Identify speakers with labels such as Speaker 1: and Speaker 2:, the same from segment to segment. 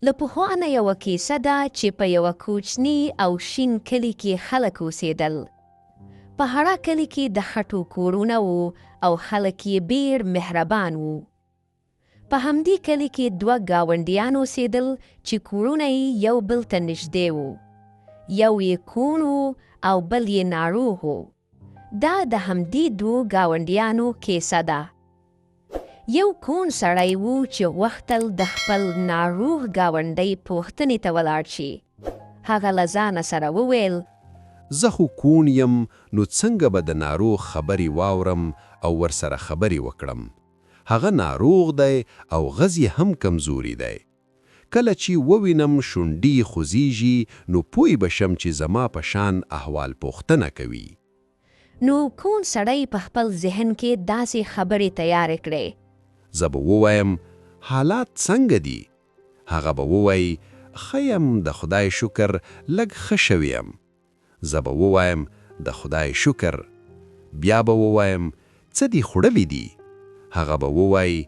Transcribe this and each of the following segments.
Speaker 1: له پخوانه یوه کیسه ده چې په یوه کوچني او شین کلي کې خلک اوسېدل. په هړه کلي کې د خټو کورونه وو او خلک یې ډېر مهربان وو. په همدې کلي کې دوه ګاونډیان اوسېدل چې کورونه یې یو بل ته نږدې وو. یو یې کوڼ وو او بل یې ناروغ وو. دا د همدې دوو ګاونډیانو کیسه ده. یو کوڼ سړی وو چې غوښتل د خپل ناروغ ګاونډۍ پوښتنې ته ولاړ شي. هغه له ځانه سره وویل:
Speaker 2: زه خو کوڼ یم، نو څنګه به د ناروغ خبرې واورم او ورسره خبرې وکړم؟ هغه ناروغ دی او غږ یې هم کمزوري دی. کله چې ووینم شونډې خوځېږي، نو پوی به شم چې زما په شان احوال پوښتنه کوي.
Speaker 1: نو کوڼ سړی په خپل ذهن کې داسې خبرې تیارې کړې.
Speaker 2: زه به ووایم: حالات څنګه دي؟ هغه به ووایي: ښه یم، د خدای شکر، لږ ښه شوی یم. زه به ووایم: د خدای شکر. بیا به ووایم: څه دې خوړلی دي؟ هغه به ووایي: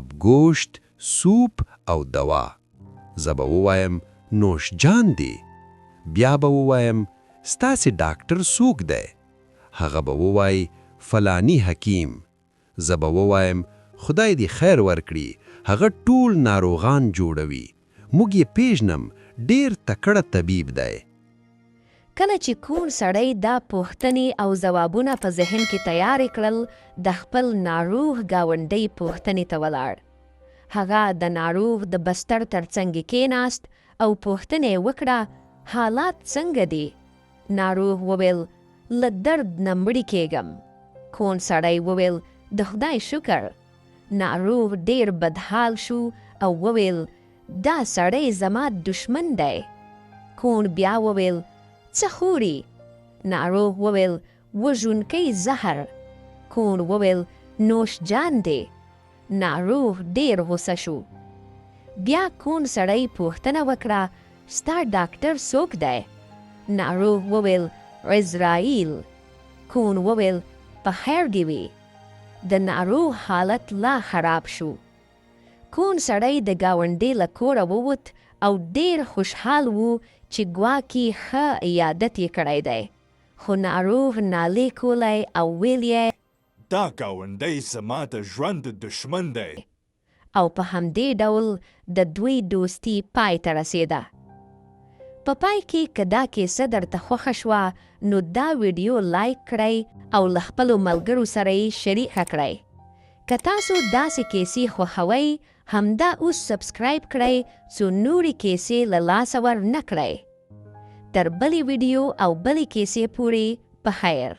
Speaker 2: ابګوشت، سوپ او دوا. زه به ووایم: نوشجان دی. بیا به ووایم: ستاسې ډاکټر څوک دی؟ هغه به ووایي: فلانی حکیم. زه به ووایم: خدای دې خیر ورکړي، هغه ټول ناروغان جوړوي. موږ یې پیژنم، ډېر تکړه طبیب دی.
Speaker 1: کله چې کوڼ سړی دا پوښتنې او ځوابونه په ذهن کې تیارې کړل، د خپل ناروغ ګاونډۍ پوښتنې ته ولاړ. هغه د ناروغ د بستر ترڅنګ کېناست او پوښتنه یې وکړه: حالات څنګه دي؟ ناروغ وویل: له درد نه مړی کېږم. کوڼ سړی وویل: د خدای شکر. ناروغ ډېر بدحال شو او وویل: دا سړی زما دشمن دی. کوڼ بیا وویل: څه خوري؟ ناروغ وویل: وژونکی زهر. کوڼ وویل: نوشجان دی. ناروغ ډېر غوسه شو. بیا کوڼ سړی پوښتنه وکړه: ستا ډاکټر څوک دی؟ ناروغ وویل: عزرائیل. کوڼ وویل: په خیر دې وي. د ناروغ حالت لا خراب شو. کوڼ سړی د ګاونډۍ له کوره ووت او ډېر خوشحال و چې ګواکې ښه عیادت یې کړی دی. خو ناروغ نالې کولی او ویل یې:
Speaker 3: دا ګاونډی زما د ژوند دشمن دی.
Speaker 1: او په همدې ډول د دوی دوستي پای ته رسېده. په پای کې که دا کیسه درته خوښه شوه، نو دا ویډیو لایک کړئ او له خپلو ملګرو سره یې شریکه کړئ. که تاسو داسې کیسې خوښوئ، همدا اوس سبسکرایب کړئ څو نورې کیسې له لاسه ور نه کړئ. تر بلې ویډیو او بلې کیسې پورې په خیر.